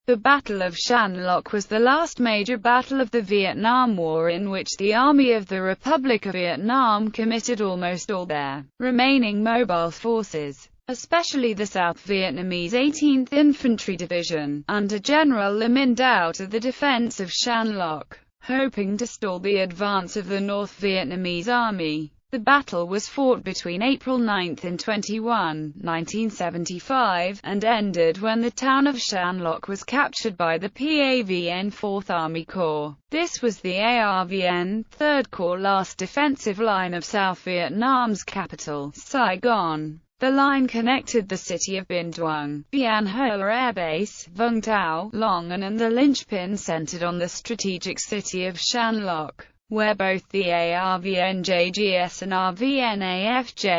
The Battle of Xuân Lộc was the last major battle of the Vietnam War in which the Army of the Republic of Vietnam committed almost all their remaining mobile forces, especially the South Vietnamese 18th Infantry Division, under General Le Minh Dao, to the defense of Xuân Lộc, hoping to stall the advance of the North Vietnamese Army. The battle was fought between April 9 and 21, 1975, and ended when the town of Xuân Lộc was captured by the PAVN 4th Army Corps. This was the ARVN 3rd Corps' last defensive line of South Vietnam's capital, Saigon. The line connected the city of Binh Duong, Bien Hoa Air Base, Vung Tau, Long An, and the linchpin centered on the strategic city of Xuân Lộc, where both the ARVN-JGS and RVNAF-JGS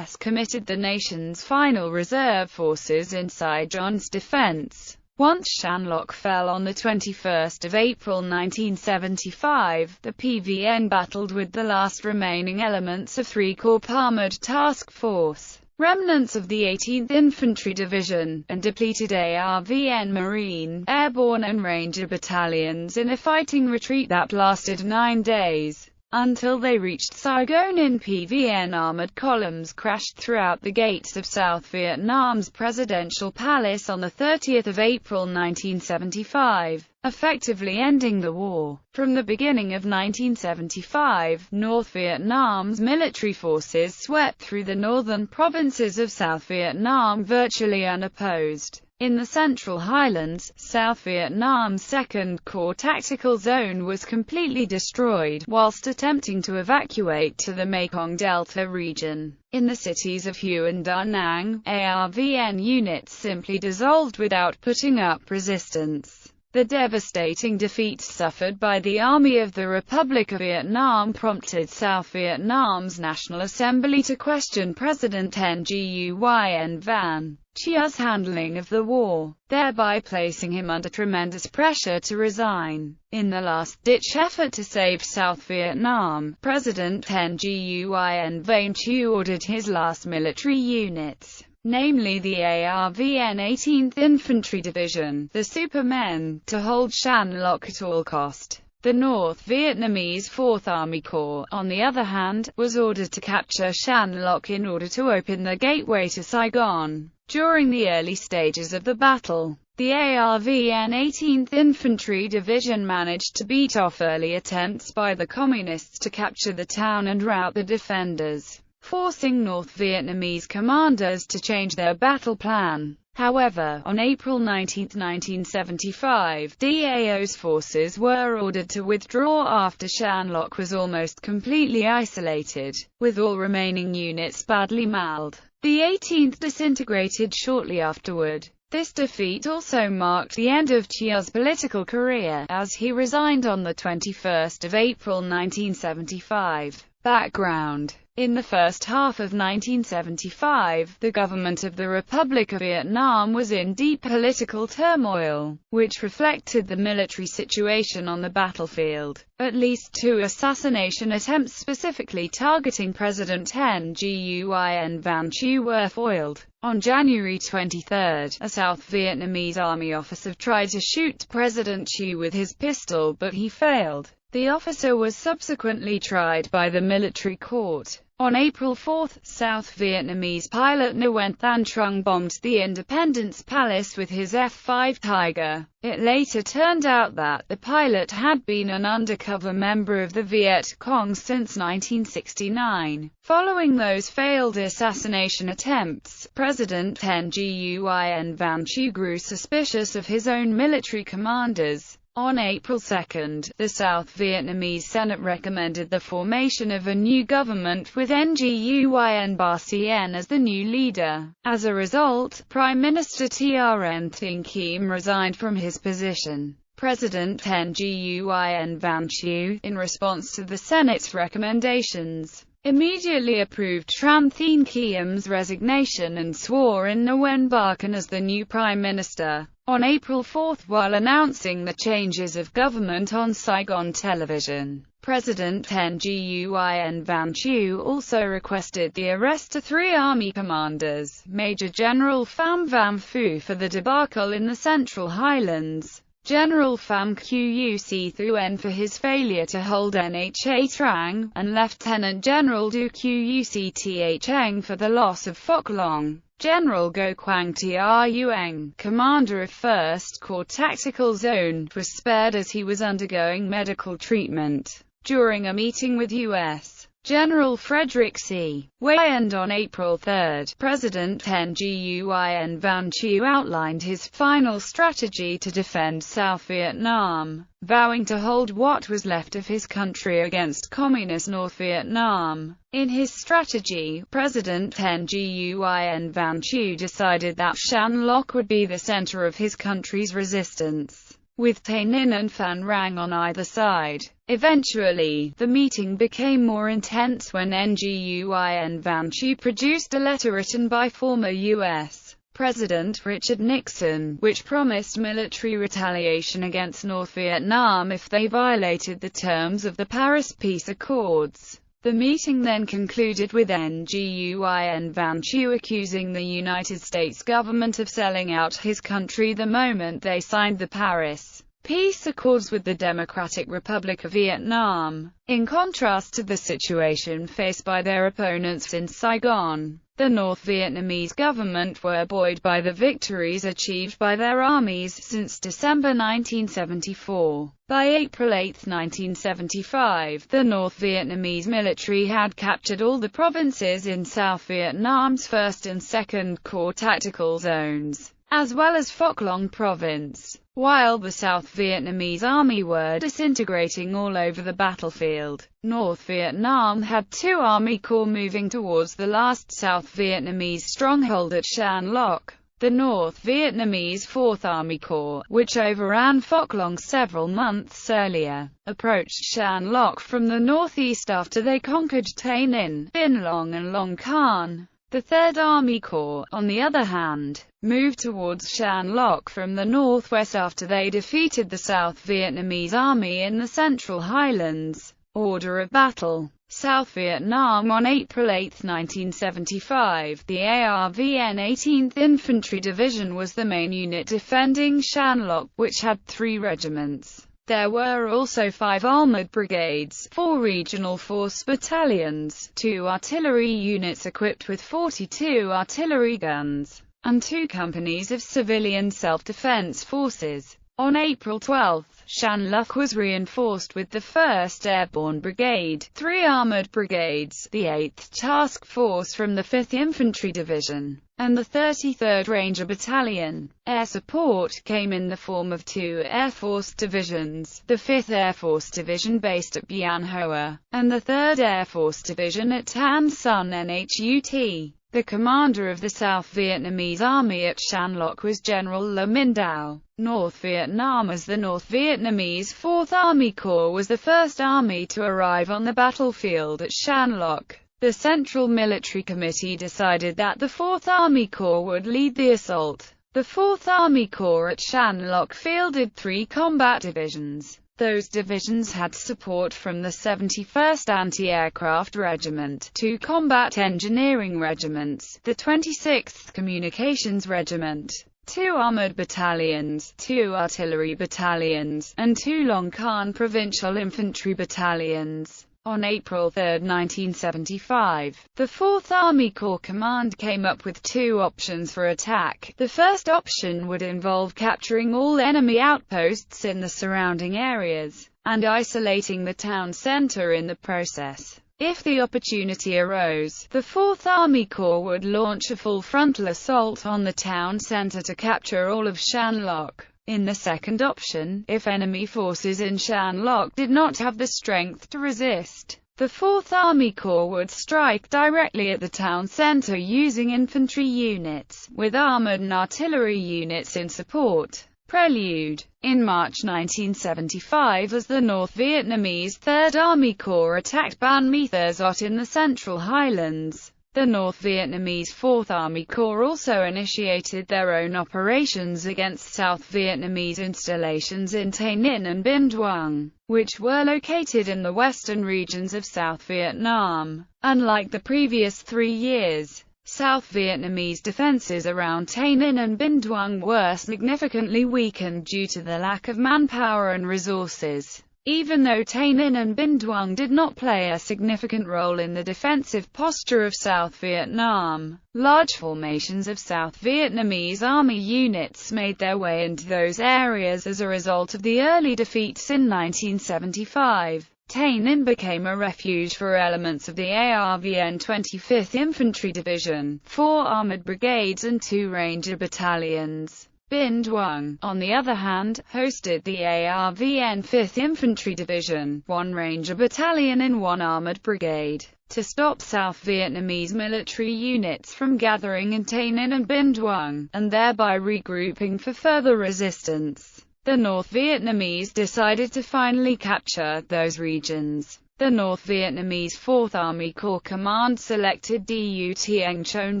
committed the nation's final reserve forces in Saigon's defense. Once Xuân Lộc fell on 21 April 1975, the PVN battled with the last remaining elements of 3 Corps Armored Task Force, remnants of the 18th Infantry Division, and depleted ARVN Marine, Airborne and Ranger battalions in a fighting retreat that lasted 9 days, until they reached Saigon. In PVN armored columns crashed throughout the gates of South Vietnam's presidential palace on 30 April 1975, effectively ending the war. From the beginning of 1975, North Vietnam's military forces swept through the northern provinces of South Vietnam virtually unopposed. In the Central Highlands, South Vietnam's 2nd Corps Tactical Zone was completely destroyed, whilst attempting to evacuate to the Mekong Delta region. In the cities of Hue and Da Nang, ARVN units simply dissolved without putting up resistance. The devastating defeats suffered by the Army of the Republic of Vietnam prompted South Vietnam's National Assembly to question President Nguyen Van Chia's handling of the war, thereby placing him under tremendous pressure to resign. In the last-ditch effort to save South Vietnam, President Nguyen Van Chia ordered his last military units, namely the ARVN 18th Infantry Division, the Supermen, to hold Xuân Lộc at all cost. The North Vietnamese 4th Army Corps, on the other hand, was ordered to capture Xuân Lộc in order to open the gateway to Saigon. During the early stages of the battle, the ARVN 18th Infantry Division managed to beat off early attempts by the Communists to capture the town and rout the defenders, forcing North Vietnamese commanders to change their battle plan. However, on April 19, 1975, DAO's forces were ordered to withdraw after Xuân Lộc was almost completely isolated, with all remaining units badly mauled. The 18th disintegrated shortly afterward. This defeat also marked the end of Chia's political career, as he resigned on 21 April 1975. Background: in the first half of 1975, the government of the Republic of Vietnam was in deep political turmoil, which reflected the military situation on the battlefield. At least 2 assassination attempts specifically targeting President Nguyen Van Chia were foiled. On January 23, a South Vietnamese army officer tried to shoot President Chia with his pistol, but he failed. The officer was subsequently tried by the military court. On April 4, South Vietnamese pilot Nguyen Thanh Trung bombed the Independence Palace with his F-5 Tiger. It later turned out that the pilot had been an undercover member of the Viet Cong since 1969. Following those failed assassination attempts, President Nguyen Van Chia grew suspicious of his own military commanders. On April 2, the South Vietnamese Senate recommended the formation of a new government with Nguyen Ba Sien as the new leader. As a result, Prime Minister Trn Thien Kiem resigned from his position. President Nguyen Van Chia, in response to the Senate's recommendations, immediately approved Tran Thien Kiem's resignation and swore in Nguyen Ba Can as the new prime minister. On April 4, while announcing the changes of government on Saigon television, President Nguyen Van Thieu also requested the arrest of 3 Army commanders, Major General Pham Vam Phu for the debacle in the Central Highlands, General Pham Quc Thuyen for his failure to hold Nha Trang, and Lieutenant General Du Quc Th Eng for the loss of Phuoc Long. General Go Quang Truong, commander of 1st Corps Tactical Zone, was spared as he was undergoing medical treatment. During a meeting with U.S. General Frederick C. Weyand on April 3, President Nguyen Van Thieu outlined his final strategy to defend South Vietnam, vowing to hold what was left of his country against Communist North Vietnam. In his strategy, President Nguyen Van Thieu decided that Shan Loc would be the center of his country's resistance, with Tay Ninh and Phan Rang on either side. Eventually, the meeting became more intense when Nguyen Van Thieu produced a letter written by former U.S. President Richard Nixon, which promised military retaliation against North Vietnam if they violated the terms of the Paris Peace Accords. The meeting then concluded with Nguyen Van Thieu accusing the United States government of selling out his country the moment they signed the Paris Peace Accords with the Democratic Republic of Vietnam. In contrast to the situation faced by their opponents in Saigon, the North Vietnamese government were buoyed by the victories achieved by their armies since December 1974. By April 8, 1975, the North Vietnamese military had captured all the provinces in South Vietnam's 1st and 2nd Corps tactical zones, as well as Phuoc Long Province, while the South Vietnamese army were disintegrating all over the battlefield. North Vietnam had 2 Army Corps moving towards the last South Vietnamese stronghold at Shan Loc. The North Vietnamese 4th Army Corps, which overran Phuoc Long several months earlier, approached Shan Loc from the northeast after they conquered Tay Ninh, Bin Long and Long Can. The 3rd Army Corps, on the other hand, moved towards Shan Loc from the northwest after they defeated the South Vietnamese Army in the Central Highlands. Order of battle: South Vietnam on April 8, 1975. The ARVN 18th Infantry Division was the main unit defending Shan Loc, which had 3 regiments. There were also 5 armored brigades, 4 regional force battalions, 2 artillery units equipped with 42 artillery guns, and 2 companies of civilian self-defense forces. On April 12, Shan Loc was reinforced with the 1st Airborne Brigade, 3 armored brigades, the 8th Task Force from the 5th Infantry Division, and the 33rd Ranger Battalion. Air support came in the form of 2 Air Force divisions, the 5th Air Force Division based at Bien Hoa, and the 3rd Air Force Division at Tan Son Nhut. The commander of the South Vietnamese Army at Shan Loc was General Le Minh Dao. North Vietnam as the North Vietnamese 4th Army Corps was the first army to arrive on the battlefield at Shan Loc. The Central Military Committee decided that the 4th Army Corps would lead the assault. The 4th Army Corps at Shan Loc fielded 3 combat divisions. Those divisions had support from the 71st Anti-Aircraft Regiment, 2 Combat Engineering Regiments, the 26th Communications Regiment, 2 Armored Battalions, 2 Artillery Battalions, and 2 Long Can Provincial Infantry Battalions. On April 3, 1975, the 4th Army Corps Command came up with 2 options for attack. The first option would involve capturing all enemy outposts in the surrounding areas, and isolating the town center in the process. If the opportunity arose, the 4th Army Corps would launch a full frontal assault on the town center to capture all of Shan Loc. In the second option, if enemy forces in Shan Loc did not have the strength to resist, the 4th Army Corps would strike directly at the town center using infantry units, with armored and artillery units in support. Prelude. In March 1975, as the North Vietnamese 3rd Army Corps attacked Ban My Tha Dot in the Central Highlands, The North Vietnamese 4th Army Corps also initiated their own operations against South Vietnamese installations in Tay Ninh and Binh Duong, which were located in the western regions of South Vietnam. Unlike the previous 3 years, South Vietnamese defenses around Tay Ninh and Binh Duong were significantly weakened due to the lack of manpower and resources. Even though Tay Ninh and Binh Duong did not play a significant role in the defensive posture of South Vietnam, large formations of South Vietnamese army units made their way into those areas as a result of the early defeats in 1975. Tay Ninh became a refuge for elements of the ARVN 25th Infantry Division, 4 armored brigades and 2 ranger battalions. Binh Duong, on the other hand, hosted the ARVN 5th Infantry Division, 1 ranger battalion and 1 armored brigade. To stop South Vietnamese military units from gathering in Tay Ninh and Binh Duong, and thereby regrouping for further resistance, the North Vietnamese decided to finally capture those regions. The North Vietnamese 4th Army Corps Command selected Du Tien Chon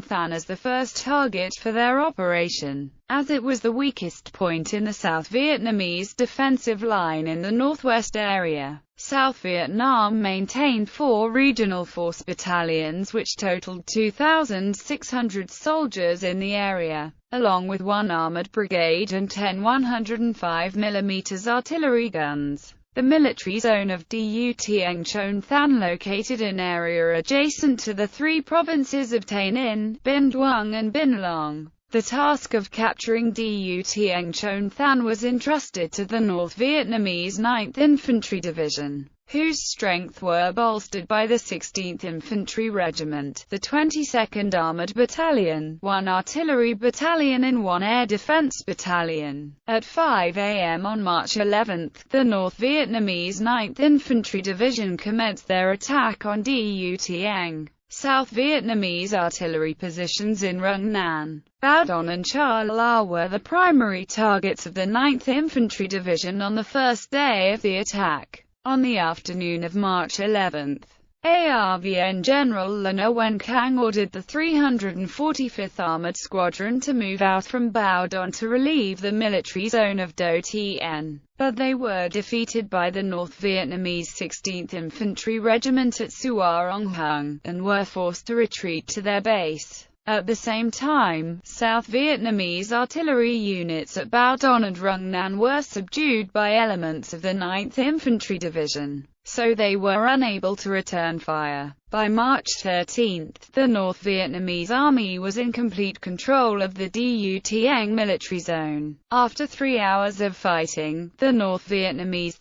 Than as the first target for their operation, as it was the weakest point in the South Vietnamese defensive line in the northwest area. South Vietnam maintained 4 regional force battalions which totaled 2,600 soldiers in the area, along with 1 armored brigade and 10 105mm artillery guns. The military zone of Du Tien Chon Than located an area adjacent to the 3 provinces of Tay Ninh, Binh Duong and Binh Long. The task of capturing Du Tien Chon Than was entrusted to the North Vietnamese 9th Infantry Division, whose strength were bolstered by the 16th Infantry Regiment, the 22nd Armored Battalion, 1 Artillery Battalion and 1 Air Defense Battalion. At 5 a.m. on March 11, the North Vietnamese 9th Infantry Division commenced their attack on Du Tien. South Vietnamese artillery positions in Rung Nan, Bao Don and Cha La were the primary targets of the 9th Infantry Division on the first day of the attack. On the afternoon of March 11, ARVN General Le Nguyen Cang ordered the 345th Armored Squadron to move out from Bao Don to relieve the military zone of Do Tien, but they were defeated by the North Vietnamese 16th Infantry Regiment at Sua Ong Hung, and were forced to retreat to their base. At the same time, South Vietnamese artillery units at Bao Don and Rung Nan were subdued by elements of the 9th Infantry Division, so they were unable to return fire. By March 13, the North Vietnamese Army was in complete control of the Du Tien military zone. After 3 hours of fighting, the North Vietnamese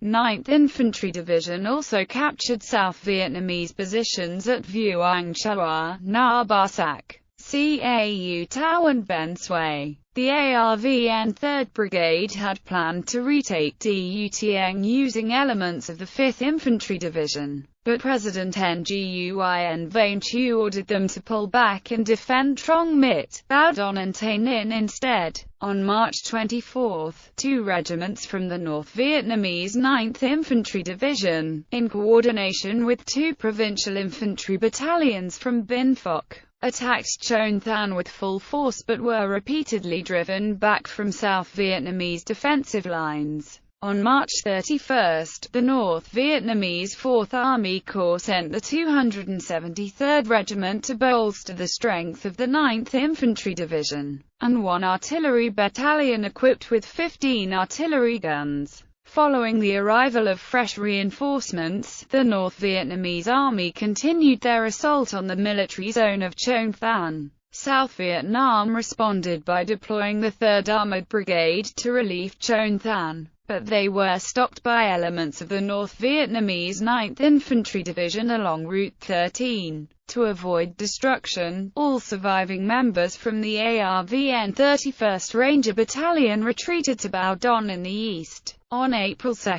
9th Infantry Division also captured South Vietnamese positions at Vuong Chua, Na Ba Sac, Cao Tao and Ben Sui. The ARVN 3rd Brigade had planned to retake Du Tien using elements of the 5th Infantry Division, but President Nguyen Van Chu ordered them to pull back and defend Trong Mit, Bao Don and Tay Ninh instead. On March 24, 2 regiments from the North Vietnamese 9th Infantry Division, in coordination with 2 provincial infantry battalions from Binh Phuoc, attacked Chon Than with full force but were repeatedly driven back from South Vietnamese defensive lines. On March 31, the North Vietnamese 4th Army Corps sent the 273rd Regiment to bolster the strength of the 9th Infantry Division, and 1 artillery battalion equipped with 15 artillery guns. Following the arrival of fresh reinforcements, the North Vietnamese Army continued their assault on the military zone of Chon Than. South Vietnam responded by deploying the 3rd Armored Brigade to relieve Chon Than, but they were stopped by elements of the North Vietnamese 9th Infantry Division along Route 13. To avoid destruction, all surviving members from the ARVN 31st Ranger Battalion retreated to Bao Don in the east. On April 2,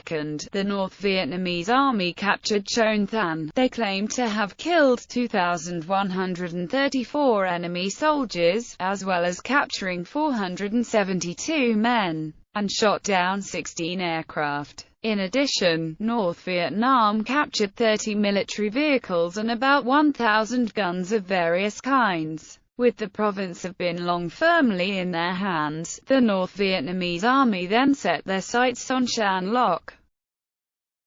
the North Vietnamese Army captured Chon Than. They claimed to have killed 2,134 enemy soldiers, as well as capturing 472 men, and shot down 16 aircraft. In addition, North Vietnam captured 30 military vehicles and about 1,000 guns of various kinds. With the province of Binh Long firmly in their hands, the North Vietnamese army then set their sights on Xuân Lộc.